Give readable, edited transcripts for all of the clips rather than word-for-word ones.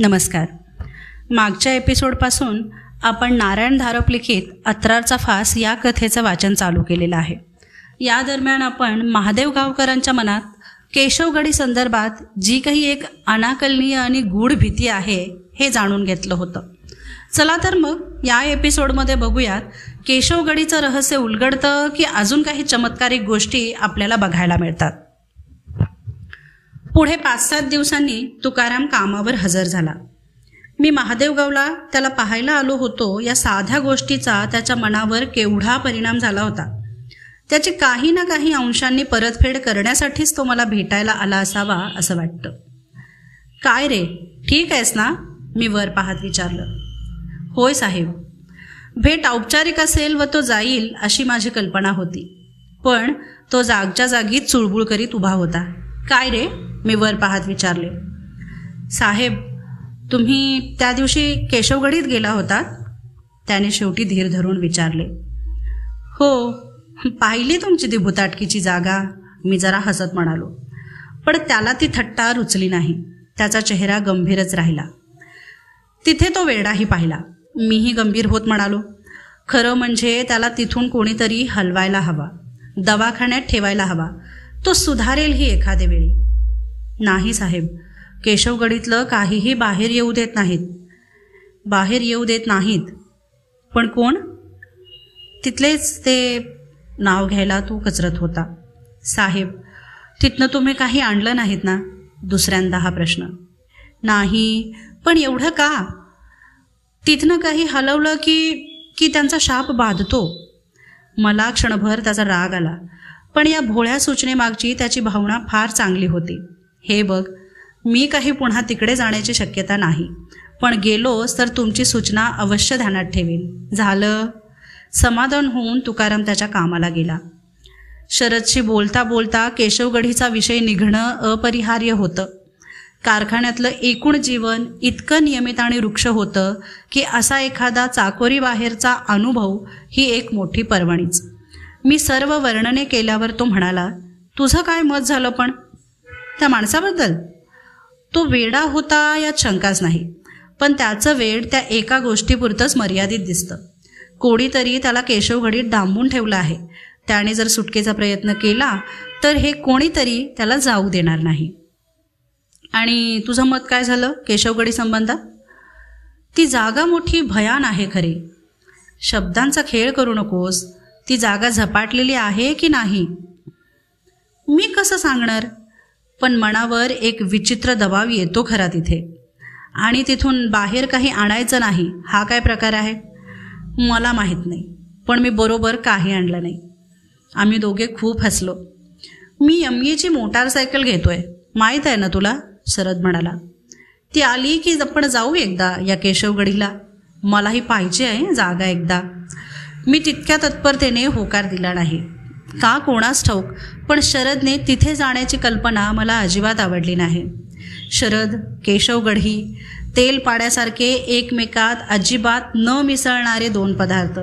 नमस्कार. मागच्या एपिसोडपासून आपण नारायण धारप लिखित अत्रारचा फास या कथेचं वाचन चालू केलेलं आहे. या दरम्यान आपण महादेव गावकरांच्या मनात केशवगडी संदर्भात जी काही एक अनाकलनीय आणि गूढ भीती आहे हे जाणून घेतलं होतं. चला तर मग या एपिसोडमध्ये बघूयात केशवगडीचं रहस्य उलगडतं की अजून काही चमत्कारिक गोष्टी आपल्याला बघायला मिळतात. पुढे 5-7 दिवसांनी तुकाराम कामावर हजर झाला. मी महादेवगावला त्याला पाहायला आलो होतो या साध्या गोष्टीचा त्याच्या मनावर केवढा परिणाम झाला होता. त्याची काही ना काही अंशांनी परतफेड करण्यासाठीच तो मला भेटायला आला असावा असं वाटतं. काय रे, ठीक आहेस ना, मी वर पाहत विचारलं. होय साहेब. भेट औपचारिक असेल व तो जाईल अशी माझी कल्पना होती, पण तो जागच्या जागी चुळबुळ करीत उभा होता. काय रे, मी वर पाहत विचारले. साहेब, तुम्ही त्या दिवशी केशवगडीत गेला होतात? त्याने शेवटी धीर धरून विचारले. हो, पाहिली तुमची ती भुताटकीची जागा, मी जरा हसत म्हणालो. पण त्याला ती थट्टा रुचली नाही. त्याचा चेहरा गंभीरच राहिला. तिथे तो वेडाही पाहिला. मीही गंभीर होत म्हणालो. खरं म्हणजे त्याला तिथून कोणीतरी हलवायला हवा, दवाखान्यात ठेवायला हवा. तो सुधारेल ही एखाद्या वेळी. नाही साहेब, केशवगडीतलं काहीही बाहेर येऊ देत नाहीत. पण कोण? तिथलेच ते, नाव घ्यायला तो कचरत होता. साहेब, तिथनं तुम्ही काही आणलं नाहीत ना? दुसऱ्यांदा हा प्रश्न. नाही, पण एवढं का? तिथनं काही हलवलं की त्यांचा शाप बाधतो. मला क्षणभर त्याचा राग आला, पण या भोळ्या सूचनेमागची त्याची भावना फार चांगली होती. हे बघ, मी काही पुन्हा तिकडे जाण्याची शक्यता नाही, पण गेलोस तर तुमची सूचना अवश्य ध्यानात ठेवीन. झालं? समाधान होऊन तुकाराम त्याच्या कामाला गेला. शरदशी बोलता बोलता केशवगडीचा विषय निघणं अपरिहार्य होतं. कारखान्यातलं एकूण जीवन इतकं नियमित आणि वृक्ष होतं की असा एखादा चाकोरी बाहेरचा अनुभव ही एक मोठी पर्वणीच. मी सर्व वर्णने केल्यावर तो म्हणाला, तुझं काय मत झालं पण त्या माणसाबद्दल? तो वेडा होता यात शंकाच नाही, पण त्याचं वेड त्या एका गोष्टीपुरतंच मर्यादित दिसतं. कोणीतरी त्याला केशवगडीत डांबून ठेवलं आहे. त्याने जर सुटकेचा प्रयत्न केला तर हे कोणीतरी त्याला जाऊ देणार नाही. आणि तुझं मत काय झालं केशवगडी संबंधात? ती जागा मोठी भयान आहे खरी. शब्दांचा खेळ करू नकोस. ती जागा झपाटलेली आहे की नाही मी कसं सांगणार, पण मनावर एक विचित्र दबाव येतो खरा तिथे. आणि तिथून बाहेर काही आणायचं नाही हा काय प्रकार आहे? मला माहीत नाही, पण मी बरोबर काही आणलं नाही. आम्ही दोघे खूप हसलो. मी ME ची मोटारसायकल घेतोय, माहीत आहे ना तुला, शरद म्हणाला. ती आली की आपण जाऊ एकदा या केशवगडीला. मलाही पाहिजे आहे जागा एकदा. मी तितक्या तत्परतेने होकार दिला नाही. का कोणास ठाऊक, पण शरदने तिथे जाण्याची कल्पना मला अजिबात आवडली नाही. शरद, केशवगडी, तेल पाड्यासारखे एकमेकात अजिबात न मिसळणारे दोन पदार्थ.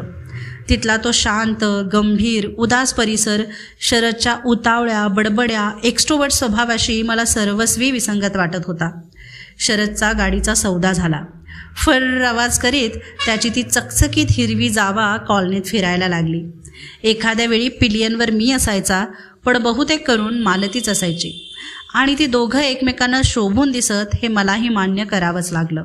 तिथला तो शांत, गंभीर, उदास परिसर शरदच्या उतावळ्या, बडबड्या, एक्स्ट्रोवर्ट स्वभावाशी मला सर्वस्वी विसंगत वाटत होता. शरदचा गाडीचा सौदा झाला. फर्र आवाज करीत त्याची ती चकचकीत हिरवी जावा कॉलनीत फिरायला लागली. एखाद्या वेळी पिलियनवर मी असायचा, पण बहुतेक करून मालतीच असायची. आणि ती दोघं एकमेकांना शोभून दिसत हे मलाही मान्य करावंच लागलं.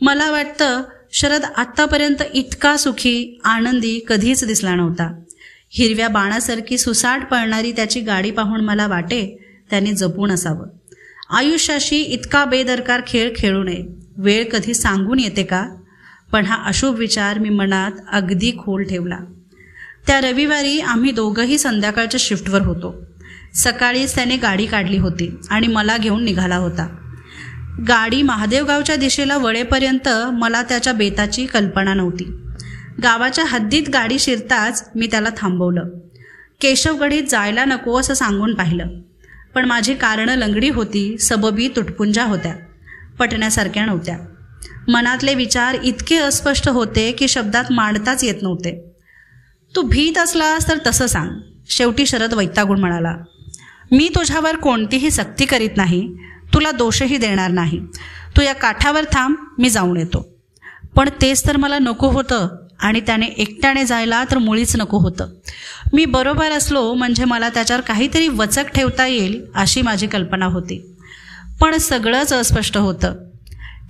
मला वाटतं शरद आत्तापर्यंत इतका सुखी, आनंदी कधीच दिसला नव्हता. हिरव्या बाणासारखी सुसाट पळणारी त्याची गाडी पाहून मला वाटे त्याने जपून असावं. आयुष्याशी इतका बेदरकार खेळ खेळू नये. वेळ कधी सांगून येते का? पण हा अशुभ विचार मी मनात अगदी खोल ठेवला. त्या रविवारी आम्ही दोघंही संध्याकाळच्या शिफ्टवर होतो. सकाळीच त्याने गाडी काढली होती आणि मला घेऊन निघाला होता. गाडी महादेवगावच्या दिशेला वळेपर्यंत मला त्याच्या बेताची कल्पना नव्हती. गावाच्या हद्दीत गाडी शिरताच मी त्याला थांबवलं. केशवगडीत जायला नको असं सांगून पाहिलं, पण माझी कारणं लंगडी होती, सबबी तुटपुंजा होत्या, पटण्यासारख्या नव्हत्या. मनातले विचार इतके अस्पष्ट होते की शब्दात मांडताच येत नव्हते. तू भीत असलास तर तसं सांग, शेवटी शरद वैतागून म्हणाला. मी तुझ्यावर कोणतीही सक्ती करीत नाही, तुला दोषही देणार नाही, तू या काठावर थांब, मी जाऊन येतो. पण तेच तर मला नको होतं आणि त्याने एकट्याने जायला तर मुळीच नको होतं. मी बरोबर असलो म्हणजे मला त्याच्यावर काहीतरी वचक ठेवता येईल अशी माझी कल्पना होती. पण सगळंच अस्पष्ट होतं.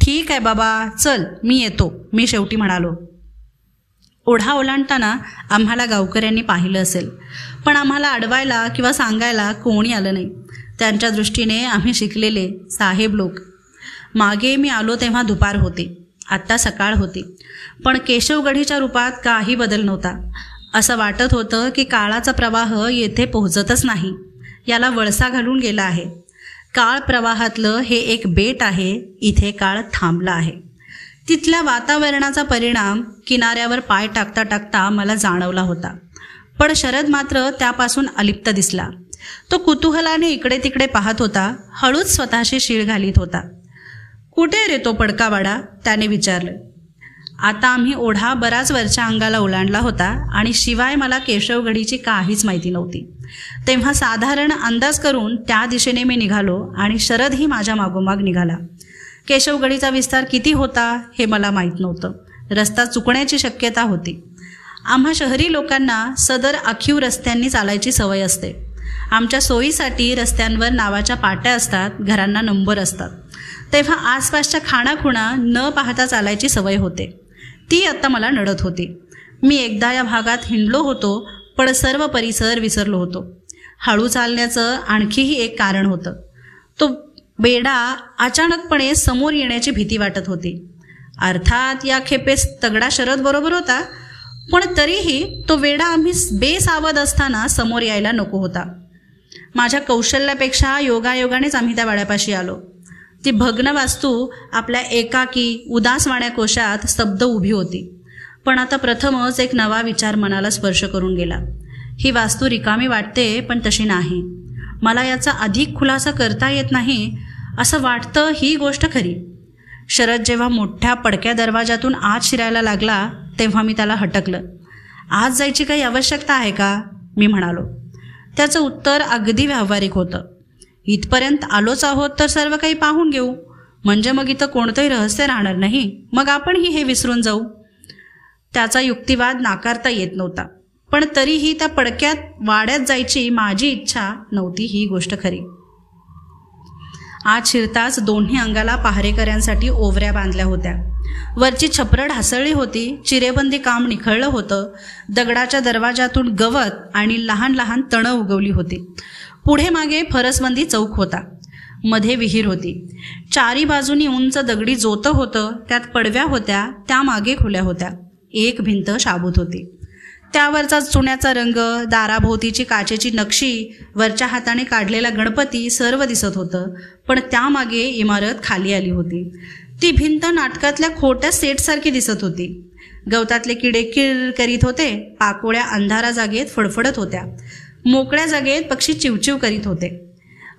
ठीक आहे बाबा, चल मी येतो, मी शेवटी म्हणालो. ओढा ओलांडताना आम्हाला गावकऱ्यांनी पाहिलं असेल, पण आम्हाला अडवायला किंवा सांगायला कोणी आलं नाही. त्यांच्या दृष्टीने आम्ही शिकलेले साहेब लोक. मागे मी आलो तेव्हा दुपार होती, आत्ता सकाळ होती, पण केशवगढीच्या रूपात काही बदल नव्हता. असं वाटत होतं की काळाचा प्रवाह येथे पोहोचतच नाही, याला वळसा घालून गेला आहे. काळ प्रवाहातलं हे एक बेट आहे, इथे काळ थांबला आहे. तिथल्या वातावरणाचा परिणाम किनाऱ्यावर पाय टाकता टाकता मला जाणवला होता. पण शरद मात्र त्यापासून अलिप्त दिसला. तो कुतूहलाने इकडे तिकडे पाहत होता, हळूच स्वतःशी शीळ घालीत होता. कुठे रे तो पडकावाडा, त्याने विचारलं. आता आम्ही ओढा बराच वरच्या अंगाला ओलांडला होता आणि शिवाय मला केशवगडीची काहीच माहिती नव्हती. तेव्हा साधारण अंदाज करून त्या दिशेने मी निघालो आणि शरदही माझ्या मागोमाग निघाला. केशवगडीचा विस्तार किती होता हे मला माहीत नव्हतं. रस्ता चुकण्याची शक्यता होती. आम्हा शहरी लोकांना सदर आखीव रस्त्यांनी चालायची सवय असते. आमच्या सोयीसाठी रस्त्यांवर नावाच्या पाट्या असतात, घरांना नंबर असतात. तेव्हा आसपासच्या खाणाखुणा न पाहता चालायची सवय होते. ती आत्ता मला नडत होती. मी एकदा या भागात हिंडलो होतो, पण सर्व परिसर विसरलो होतो. हळू चालण्याचं आणखीही एक कारण होतं. तो बेडा अचानकपणे समोर येण्याची भीती वाटत होती. अर्थात या खेपेस तगडा शरद बरोबर होता, पण तरीही तो वेडा आम्ही बेसावध असताना समोर यायला नको होता. माझ्या कौशल्यापेक्षा योगायोगानेच आम्ही त्या वाड्यापाशी आलो. ती भग्न वास्तू आपल्या एकाकी उदासवाण्या कोशात स्तब्ध उभी होती. पण आता प्रथमच एक नवा विचार मनाला स्पर्श करून गेला. ही वास्तू रिकामी वाटते, पण तशी नाही. मला याचा अधिक खुलासा करता येत नाही असं वाटतं, ही गोष्ट खरी. शरद जेव्हा मोठ्या पडक्या दरवाजातून आत शिरायला लागला तेव्हा मी त्याला हटकलं. आज जायची काही आवश्यकता आहे का, मी म्हणालो. त्याचं उत्तर अगदी व्यावहारिक होतं. इथपर्यंत आलोच आहोत तर सर्व काही पाहून घेऊ, म्हणजे मग इथं कोणतंही रहस्य राहणार नाही, मग आपणही हे विसरून जाऊ. त्याचा युक्तिवाद नाकारता येत नव्हता, पण तरीही त्या पडक्यात वाड्यात जायची माझी इच्छा नव्हती, ही गोष्ट खरी. आत शिरताच दोन्ही अंगाला पहारेकऱ्यांसाठी ओवऱ्या बांधल्या होत्या. वरची छपरं ढासळली होती, चिरेबंदी काम निखळलं होतं. दगडाच्या दरवाजातून गवत आणि लहान लहान तणं उगवली होती. पुढे मागे फरसबंदी चौक होता. मध्ये विहीर होती. चारी बाजूनी उंच दगडी जोतं होतं, त्यात पडव्या होत्या, त्या मागे खुल्या होत्या. एक भिंत शाबूत होती. त्यावरचा चुन्याचा रंग, दाराभोवतीची काचेची नक्षी, वरच्या हाताने काढलेला गणपती सर्व दिसत होतं. पण त्यामागे इमारत खाली आली होती. ती भिंत नाटकातल्या खोट्या सेटसारखी दिसत होती. गवतातले किडे किर करीत होते, पाकोळ्या अंधारा जागेत फडफडत होत्या, मोकळ्या जागेत पक्षी चिवचिव करीत होते.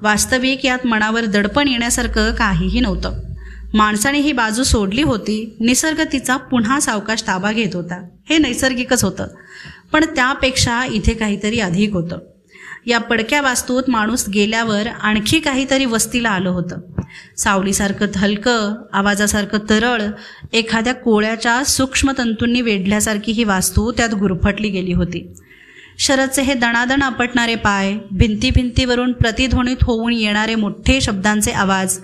वास्तविक यात मनावर दडपण येण्यासारखं काहीही नव्हतं. माणसाने ही बाजू सोडली होती. निसर्ग तिचा पुन्हा सावकाश ताबा घेत होता. हे नैसर्गिकच होतं, पण त्यापेक्षा इथे काहीतरी अधिक होतं. या पडक्या वास्तूत माणूस गेल्यावर आणखी काहीतरी वस्तीला आलं होतं. सावलीसारखं हलकं, आवाजासारखं तरळ, एखाद्या कोळ्याच्या सूक्ष्म तंतूंनी वेढल्यासारखी ही वास्तू त्यात गुरफटली गेली होती. शरदचे हे दणादण आपटणारे पाय, भिंतीवरून प्रतिध्वनित होऊन येणारे मोठे शब्दांचे आवाज,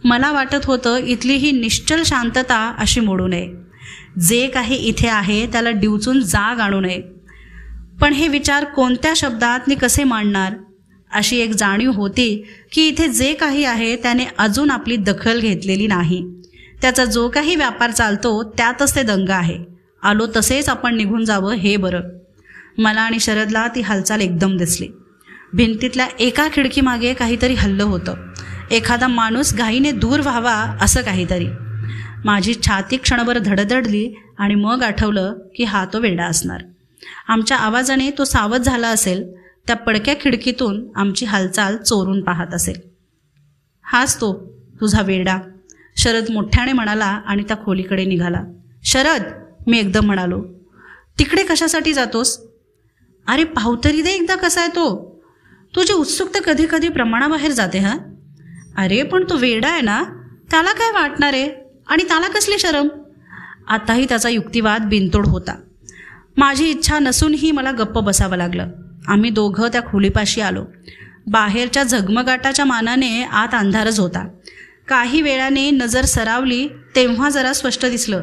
मला वाटत होतं इथली ही निश्चल शांतता अशी मोडू नये. जे काही इथे आहे त्याला डिवचून जाग आणू नये. पण हे विचार कोणत्या शब्दात मी कसे मांडणार, अशी एक जाणीव होती की इथे जे काही आहे त्याने अजून आपली दखल घेतलेली नाही. त्याचा जो काही व्यापार चालतो त्यातच ते दंग आहे. आलो तसेच आपण निघून जावं हे बरं. मला आणि शरदला ती हालचाल एकदम दिसली. भिंतीतल्या एका खिडकीमागे काहीतरी हल्लं होतं. एखादा माणूस घाईने दूर व्हावा असं काहीतरी. माझी छाती क्षणभर धडधडली आणि मग आठवलं की हा तो वेडा असणार. आमच्या आवाजाने तो सावध झाला असेल. त्या पडक्या खिडकीतून आमची हालचाल चोरून पाहत असेल. हाच तो तुझा वेडा, शरद मोठ्याने म्हणाला आणि त्या खोलीकडे निघाला. शरद, मी एकदम म्हणालो. तिकडे कशासाठी जातोस? अरे पाहू तरी दे एकदा कसा आहे तो. तुझी उत्सुकता कधी कधी प्रमाणाबाहेर जाते. हा, अरे पण तो वेडा आहे ना, त्याला काय वाटणार आहे आणि त्याला कसली शरम? आताही त्याचा युक्तिवाद बिनतोड होता. माझी इच्छा नसूनही मला गप्प बसावं लागलं. आम्ही दोघं त्या खोलीपाशी आलो. बाहेरच्या झगमगाटाच्या मानाने आत अंधारच होता. काही वेळाने नजर सरावली तेव्हा जरा स्पष्ट दिसलं.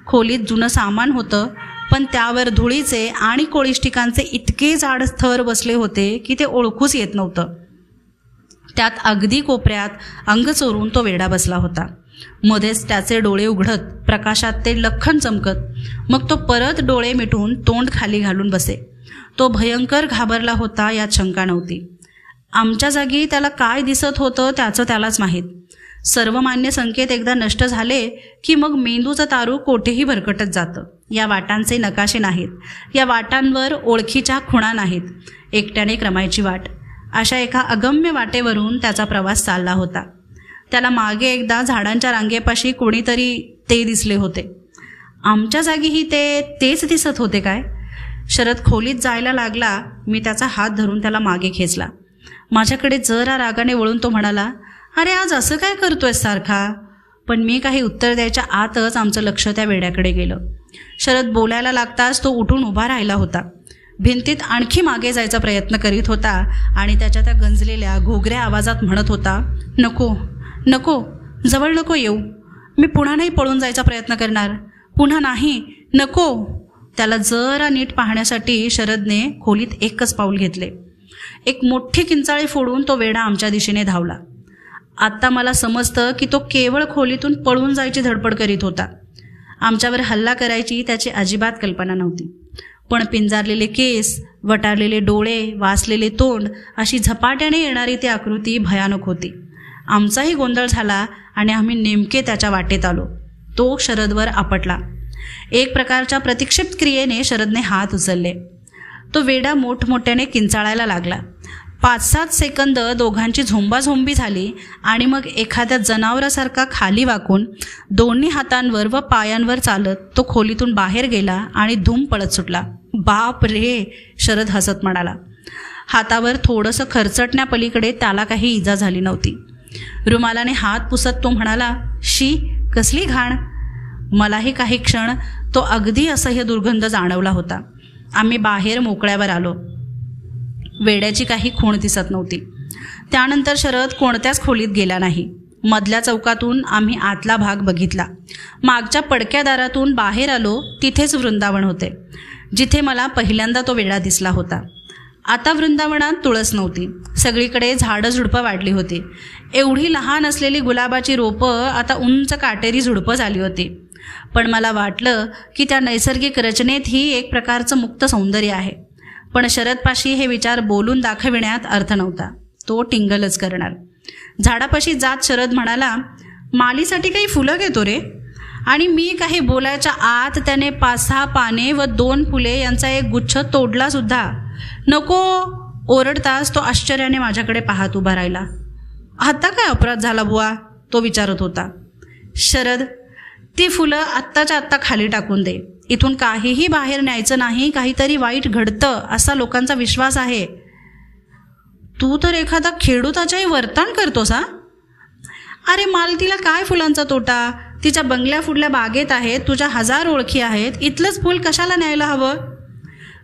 खोलीत जुनं सामान होतं, पण त्यावर धुळीचे आणि कोळिष्टिकांचे इतके जाड थर बसले होते की ते ओळखूच येत नव्हतं. त्यात अगदी कोपऱ्यात अंग चोरून तो वेडा बसला होता. मध्येच त्याचे डोळे उघडत प्रकाशात ते लख्खन चमकत. मग तो परत डोळे मिटून तोंड खाली घालून बसे. तो भयंकर घाबरला होता यात शंका नव्हती. आमच्या जागी त्याला काय दिसत होतं त्याचं त्यालाच माहीत. सर्वमान्य संकेत एकदा नष्ट झाले की मग मेंदूचं तारू कोठेही भरकटत जातं. या वाटांचे नकाशे नाहीत, या वाटांवर ओळखीच्या खुणा नाहीत. एकट्याने क्रमायची वाट, अशा एका अगम्य वाटेवरून त्याचा प्रवास चालला होता. त्याला मागे एकदा झाडांच्या रांगेपाशी कोणीतरी ते दिसले होते. आमच्या जागीही तेच दिसत होते काय? शरद खोलीत जायला लागला. मी त्याचा हात धरून त्याला मागे खेचला. माझ्याकडे जरा रागाने वळून तो म्हणाला, अरे आज असं काय करतोय सारखा? पण मी काही उत्तर द्यायच्या आतच आमचं लक्ष त्या वेड्याकडे गेलं. शरद बोलायला लागताच तो उठून उभा राहिला होता. भिंतीत आणखी मागे जायचा प्रयत्न करीत होता आणि त्याच्या त्या गंजलेल्या घोगऱ्या आवाजात म्हणत होता, नको नको, जवळ नको येऊ. मी पुन्हा नाही पळून जायचा प्रयत्न करणार, पुन्हा नाही, नको. त्याला जरा नीट पाहण्यासाठी शरदने खोलीत एकच पाऊल घेतले. एक मोठी किंचाळी फोडून तो वेडा आमच्या दिशेने धावला. आत्ता मला समजतं की तो केवळ खोलीतून पळून जायची धडपड करीत होता. आमच्यावर हल्ला करायची त्याची अजिबात कल्पना नव्हती. पण पिंजारलेले केस, वटारलेले डोळे, वासलेले तोंड, अशी झपाट्याने येणारी ती आकृती भयानक होती. आमचाही गोंधळ झाला आणि आम्ही नेमके त्याच्या वाटेत आलो. तो शरदवर आपटला. एक प्रकारच्या प्रतिक्षिप्त क्रियेने शरदने हात उचलले. तो वेडा मोठमोठ्याने किंचाळायला लागला. 5-7 सेकंद दोघांची झोंबाझोंबी झाली आणि मग एखाद्या जनावरासारखा खाली वाकून दोन्ही हातांवर व पायांवर चालत तो खोलीतून बाहेर गेला आणि धूम पळत सुटला. बाप रे, शरद हसत म्हणाला. हातावर थोडंसं खरचटण्यापलीकडे त्याला काही इजा झाली नव्हती. रुमालाने हात पुसत तो म्हणाला, शी, कसली घाण. मलाही काही क्षण तो अगदी असह्य दुर्गंध जाणवला होता. आम्ही बाहेर मोकळ्यावर आलो. वेड्याची काही खूण दिसत नव्हती. त्यानंतर शरद कोणत्याच खोलीत गेला नाही. मधल्या चौकातून आम्ही आतला भाग बघितला. मागच्या पडक्या दारातून बाहेर आलो. तिथेच वृंदावन होते, जिथे मला पहिल्यांदा तो वेडा दिसला होता. आता वृंदावनात तुळस नव्हती. सगळीकडे झाडं झुडपं वाढली होती. एवढी लहान असलेली गुलाबाची रोपं आता उंच काटेरी झुडपं झाली होती. पण मला वाटलं की त्या नैसर्गिक रचनेतही एक प्रकारचं मुक्त सौंदर्य आहे. पण शरदपाशी हे विचार बोलून दाखविण्यात अर्थ नव्हता. तो टिंगलच करणार. झाडापाशी जात शरद म्हणाला, मालीसाठी काही फुलं घेतो रे. आणि मी काही बोलायच्या आत त्याने 5-6 पाने व 2 फुले यांचा एक गुच्छ तोडला सुद्धा. नको, ओरडताच तो आश्चर्याने माझ्याकडे पाहत उभा राहिला. आता काय अपराध झाला बुवा, तो विचारत होता. शरद, ती फुलं आत्ताच्या आत्ता खाली टाकून दे. इथून काहीही बाहेर न्यायचं नाही. काहीतरी वाईट घडतं असा लोकांचा विश्वास आहे. तू तर एखादा खेडूताच्याही वर्तन करतोस हा. अरे मालतीला काय फुलांचा तोटा? तिच्या बंगल्या फुडल्या बागेत आहेत, तुझ्या 1000 ओळखी आहेत. इथलंच फुल कशाला न्यायला हवं?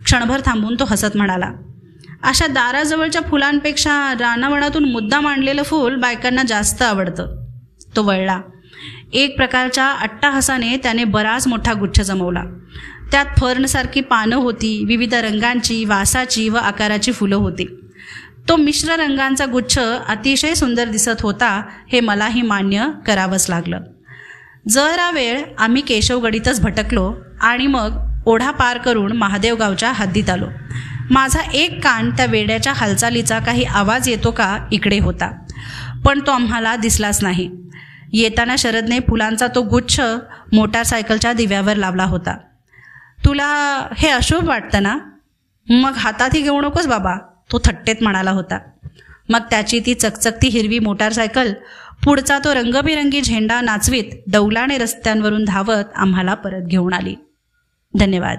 क्षणभर थांबून तो हसत म्हणाला, अशा दाराजवळच्या फुलांपेक्षा रानावनातून मुद्दाम आणलेलं फूल बायकांना जास्त आवडतं. तो वळला. एक प्रकारच्या अट्टाहासाने त्याने बराच मोठा गुच्छ जमवला. त्यात फर्नसारखी पानं होती. विविध रंगांची, वासाची व आकाराची फुलं होती. तो मिश्र रंगांचा गुच्छ अतिशय सुंदर दिसत होता. हे मलाही मान्य करावंच लागलं. जरा वेळ आम्ही केशवगडीतच भटकलो आणि मग ओढा पार करून महादेवगावच्या हद्दीत आलो. माझा एक कान त्या वेड्याच्या हालचालीचा काही आवाज येतो का इकडे होता, पण तो आम्हाला दिसलाच नाही. येताना शरदने फुलांचा तो गुच्छ मोटारसायकलच्या दिव्यावर लावला होता. तुला हे अशुभ वाटतं ना? मग हातातही घेऊ नकोस बाबा, तो थट्टेत म्हणाला होता. मग त्याची ती चकचकती हिरवी मोटारसायकल, पुढचा तो रंगबिरंगी झेंडा नाचवीत डौलाने रस्त्यांवरून धावत आम्हाला परत घेऊन आली. धन्यवाद.